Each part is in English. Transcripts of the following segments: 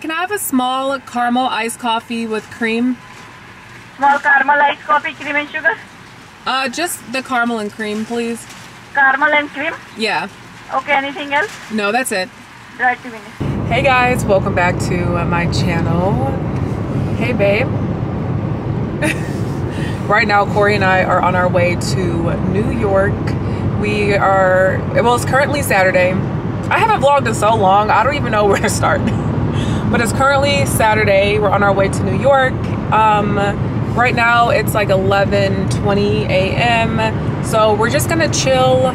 can I have a small caramel iced coffee with cream? Small caramel iced coffee, cream and sugar? Just the caramel and cream, please. Caramel and cream? Yeah. Okay, anything else? No, that's it. Right, 2 minutes. Hey guys, welcome back to my channel. Hey babe. Right now, Corey and I are on our way to New York. We are, well, it's currently Saturday. I haven't vlogged in so long, I don't even know where to start. But it's currently Saturday. We're on our way to New York. Right now it's like 11:20 a.m. So we're just gonna chill,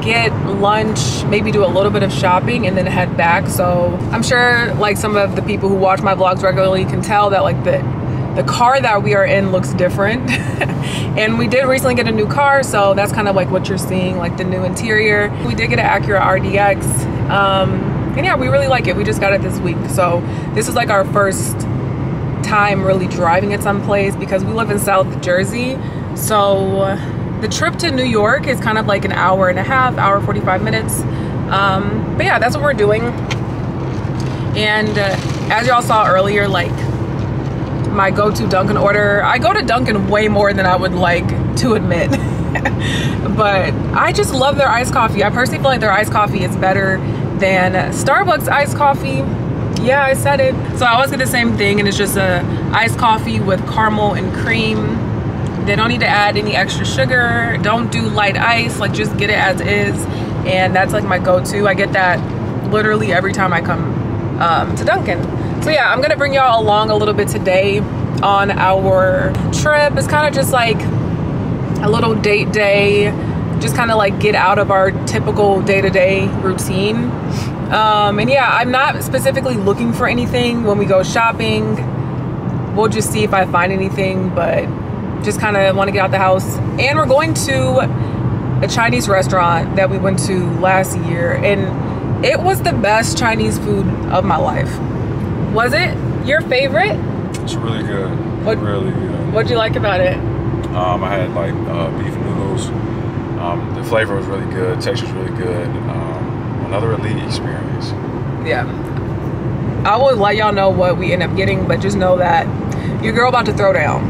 get lunch, maybe do a little bit of shopping and then head back. So I'm sure like some of the people who watch my vlogs regularly can tell that like the car that we are in looks different. And we did recently get a new car, so that's kind of like what you're seeing, like the new interior. We did get an Acura RDX. And yeah, we really like it. We just got it this week. So this is like our first time really driving it someplace because we live in South Jersey. So the trip to New York is kind of like an hour and a half, hour 45 minutes. But yeah, that's what we're doing. And as y'all saw earlier, like my go-to Dunkin' order, I go to Dunkin' way more than I would like to admit. But I just love their iced coffee. I personally feel like their iced coffee is better than Starbucks iced coffee. Yeah, I said it. So I always get the same thing, and it's just a iced coffee with caramel and cream. They don't need to add any extra sugar. Don't do light ice, like just get it as is. And that's like my go-to. I get that literally every time I come to Dunkin'. So yeah, I'm gonna bring y'all along a little bit today on our trip. It's kind of just like a little date day, just kind of like get out of our typical day-to-day routine. And yeah, I'm not specifically looking for anything when we go shopping. We'll just see if I find anything, but just kind of want to get out the house. And we're going to a Chinese restaurant that we went to last year, and it was the best Chinese food of my life. Was it your favorite? It's really good. Really good. What'd you like about it? I had like beef noodles. The flavor was really good. Texture was really good. Another elite experience. Yeah. I will let y'all know what we end up getting, but just know that your girl about to throw down.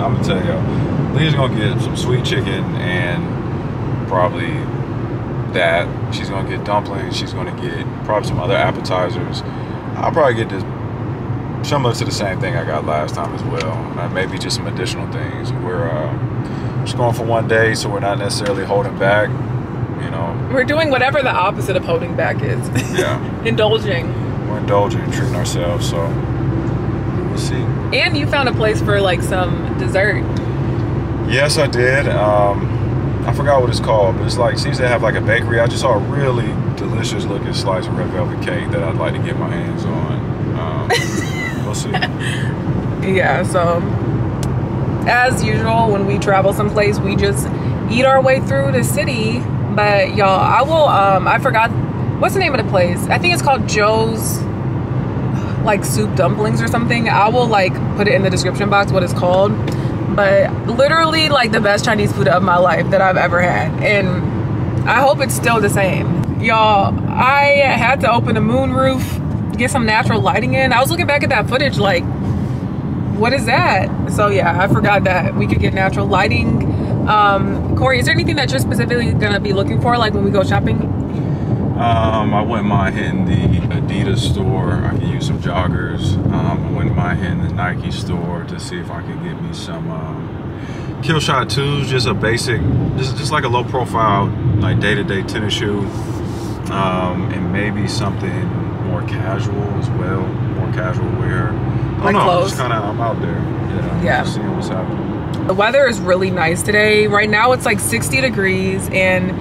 I'm gonna tell y'all, Leah's gonna get some sweet chicken and probably that. She's gonna get dumplings. She's gonna get probably some other appetizers. I'll probably get this similar to the same thing I got last time as well. Maybe just some additional things. We're just going for one day, so we're not necessarily holding back. You know, we're doing whatever the opposite of holding back is. Yeah. Indulging. We're indulging and treating ourselves, so we'll see. And you found a place for like some dessert. Yes, I did. I forgot what it's called, but it's like, seems to have like a bakery. I just saw a really delicious looking slice of red velvet cake that I'd like to get my hands on. We'll see. Yeah, so as usual, when we travel someplace, we just eat our way through the city. But y'all, I will, I forgot, what's the name of the place? I think it's called Joe's, like soup dumplings or something. I will like put it in the description box what it's called. But literally like the best Chinese food of my life that I've ever had. And I hope it's still the same. Y'all, I had to open the moonroof, get some natural lighting in. I was looking back at that footage like, what is that? So yeah, I forgot that we could get natural lighting. Corey, is there anything that you're specifically gonna be looking for like when we go shopping? I wouldn't mind hitting the Adidas store. I could use some joggers. I wouldn't mind hitting the Nike store to see if I could get me some Kill Shot 2s, just a basic, just like a low profile, like day-to-day tennis shoe. And maybe something more casual as well, more casual wear. I don't know, just kind of, I'm out there. Yeah. Just seeing what's happening. The weather is really nice today. Right now it's like 60 degrees and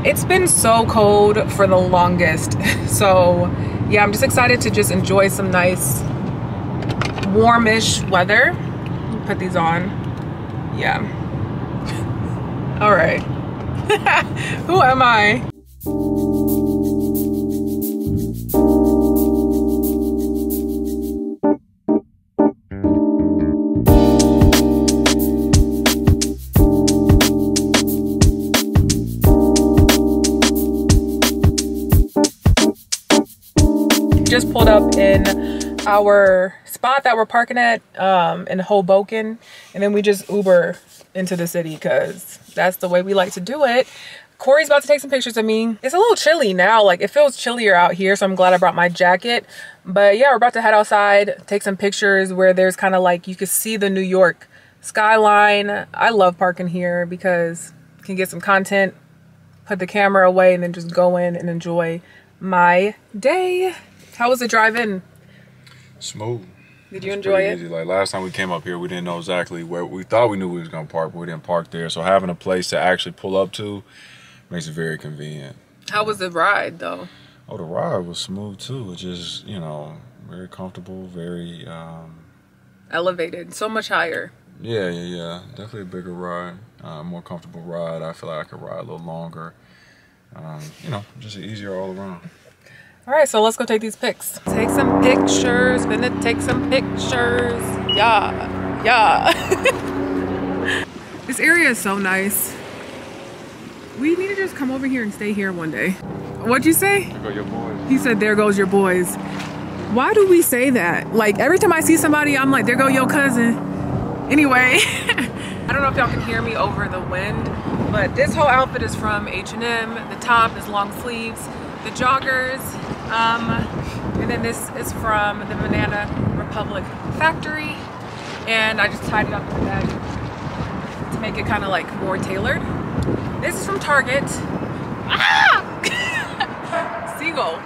it's been so cold for the longest. So yeah, I'm just excited to just enjoy some nice warmish weather. Put these on. Yeah. All right. Who am I? Just pulled up in our spot that we're parking at in Hoboken, and then we just Uber into the city because that's the way we like to do it. Corey's about to take some pictures of me. It's a little chilly now. Like, it feels chillier out here, so I'm glad I brought my jacket. But yeah, we're about to head outside, take some pictures where there's kind of like, you can see the New York skyline. I love parking here because you can get some content, put the camera away, and then just go in and enjoy my day. How was the drive in? Smooth. Did you enjoy it? Easy. Like last time we came up here, we didn't know exactly where we thought we knew we was gonna park, but we didn't park there. So having a place to actually pull up to makes it very convenient. How was the ride though? Oh, the ride was smooth too. It's just, you know, very comfortable, very Elevated, so much higher. Yeah. Definitely a bigger ride, more comfortable ride. I feel like I could ride a little longer. You know, just easier all around. All right, so let's go take these pics. Take some pictures, gonna take some pictures. Yeah. This area is so nice. We need to just come over here and stay here one day. What'd you say? There go your boys. He said, there goes your boys. Why do we say that? Like, every time I see somebody, I'm like, there go your cousin. Anyway, I don't know if y'all can hear me over the wind, but this whole outfit is from H&M. The top is long sleeves, the joggers, and then this is from the Banana Republic factory. And I just tied it up in the bag to make it kind of like more tailored. This is from Target. Ah! Seagull.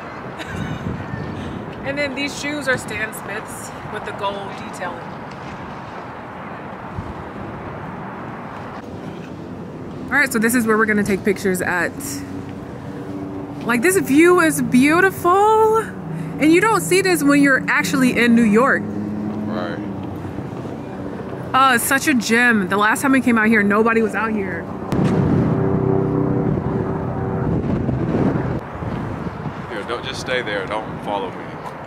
And then these shoes are Stan Smith's with the gold detailing. All right, so this is where we're gonna take pictures at. Like, this view is beautiful. And you don't see this when you're actually in New York. Right. It's such a gem. The last time we came out here, nobody was out here. Here, don't just stay there. Don't follow me.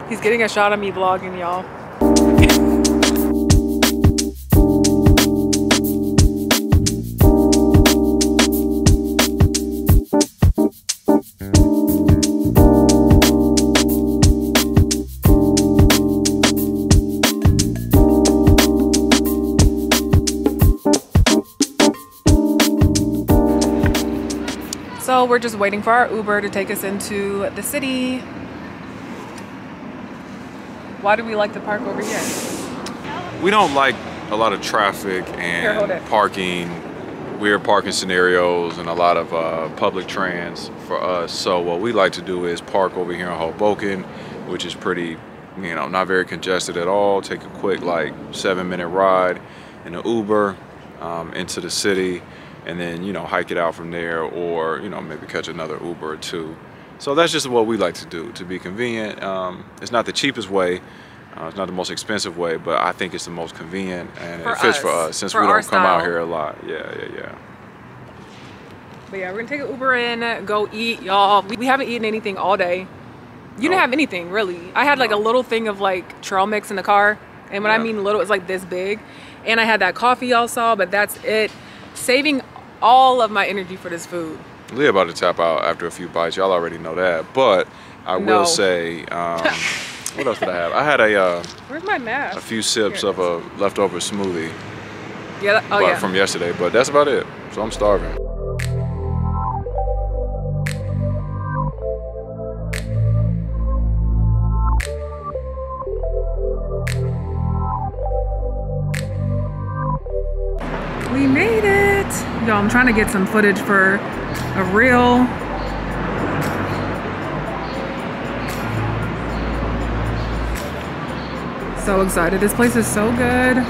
He's getting a shot of me vlogging, y'all. So we're just waiting for our Uber to take us into the city. Why do we like to park over here? We don't like a lot of traffic and parking, weird parking scenarios, and a lot of public trans for us. So what we like to do is park over here in Hoboken, which is pretty, you know, not very congested at all. Take a quick like 7-minute ride in an Uber into the city, and then, you know, hike it out from there, or, you know, maybe catch another Uber or two. So that's just what we like to do, to be convenient. It's not the cheapest way, it's not the most expensive way, but I think it's the most convenient, and it fits for us since we don't come out here a lot. Yeah. But yeah, we're gonna take an Uber in, go eat, y'all. We haven't eaten anything all day. You didn't have anything, really. I had like a little thing of like trail mix in the car, and when I mean little, it's like this big. And I had that coffee y'all saw, but that's it. Saving all of my energy for this food. Leah about to tap out after a few bites. Y'all already know that. But I will say, what else did I have? I had where's my mask? A few sips of a leftover smoothie. Yeah, from yesterday. But that's about it. So I'm starving. We made it. Yo, I'm trying to get some footage for a reel. So excited. This place is so good.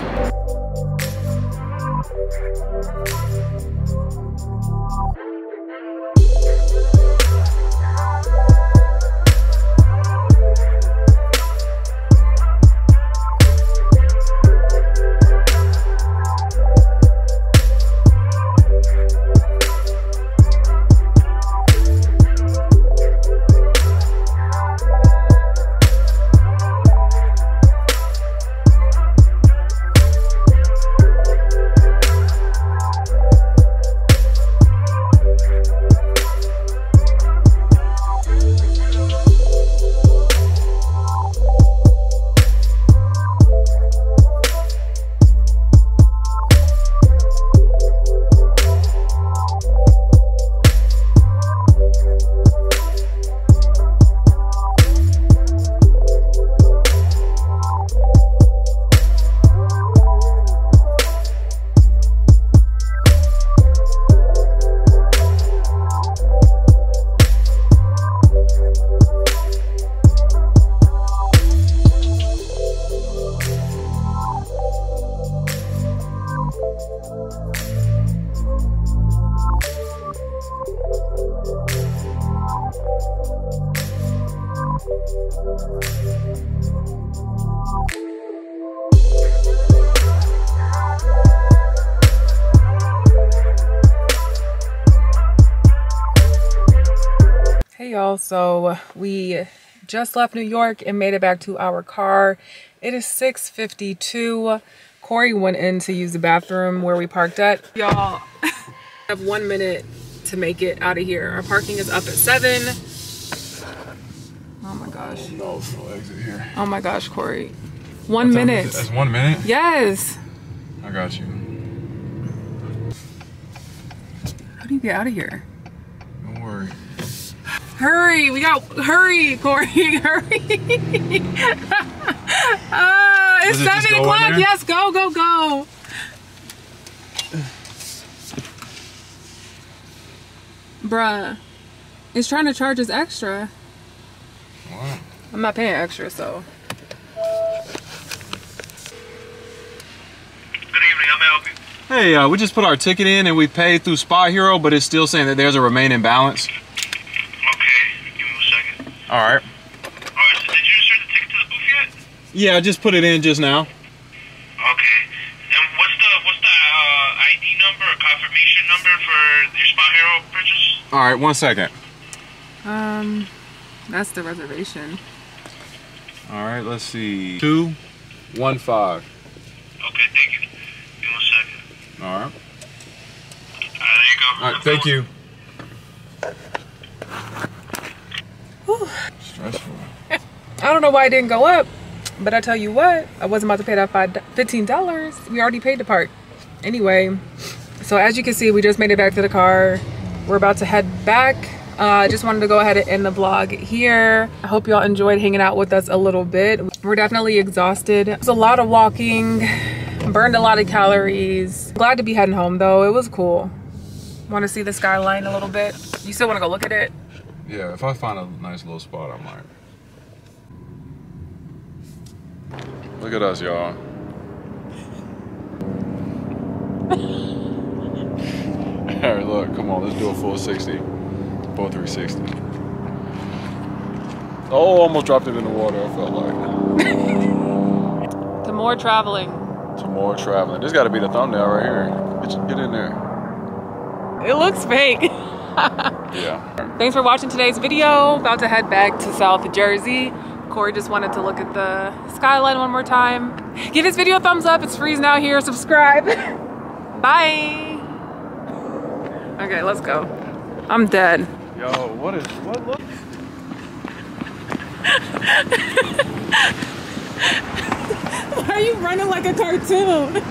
Hey y'all, so we just left New York and made it back to our car. It is 6:52. Corey went in to use the bathroom where we parked at. Y'all, I have 1 minute to make it out of here. Our parking is up at 7. Oh my gosh. No exit here. Oh my gosh, Corey. 1 minute. That's 1 minute? Yes. I got you. How do you get out of here? Don't worry. Hurry, hurry, Corey, hurry. It's 7 o'clock. Yes, go, go, go. Bruh, it's trying to charge us extra. What? I'm not paying extra, so. Good evening, how may I help you? Hey, we just put our ticket in and we paid through Spot Hero, but it's still saying that there's a remaining balance. Okay, give me a second. All right. Alright, so did you insert the ticket to the booth yet? Yeah, I just put it in just now. Okay. And what's the ID number or confirmation number for your Spot Hero purchase? All right, 1 second. That's the reservation. All right, let's see. 215. Okay, thank you. Give me a second. All right. There you go. All right, thank you. Stressful. I don't know why it didn't go up, but I tell you what, I wasn't about to pay that $15. We already paid to park. Anyway, so as you can see, we just made it back to the car. We're about to head back. I just wanted to go ahead and end the vlog here. I hope y'all enjoyed hanging out with us a little bit. We're definitely exhausted. It was a lot of walking, burned a lot of calories. Glad to be heading home though, it was cool. Want to see the skyline a little bit? You still want to go look at it? Yeah, if I find a nice little spot, I might. Look at us, y'all. All right, look, come on, let's do a full 60. Full 360. Oh, almost dropped it in the water, I felt like. To more traveling. To more traveling. This got to be the thumbnail right here. Get in there. It looks fake. Yeah. Thanks for watching today's video. About to head back to South Jersey. Corey just wanted to look at the skyline one more time. Give this video a thumbs up. It's freezing out here. Subscribe. Bye. Okay, let's go. I'm dead. Yo, what look? Why are you running like a cartoon?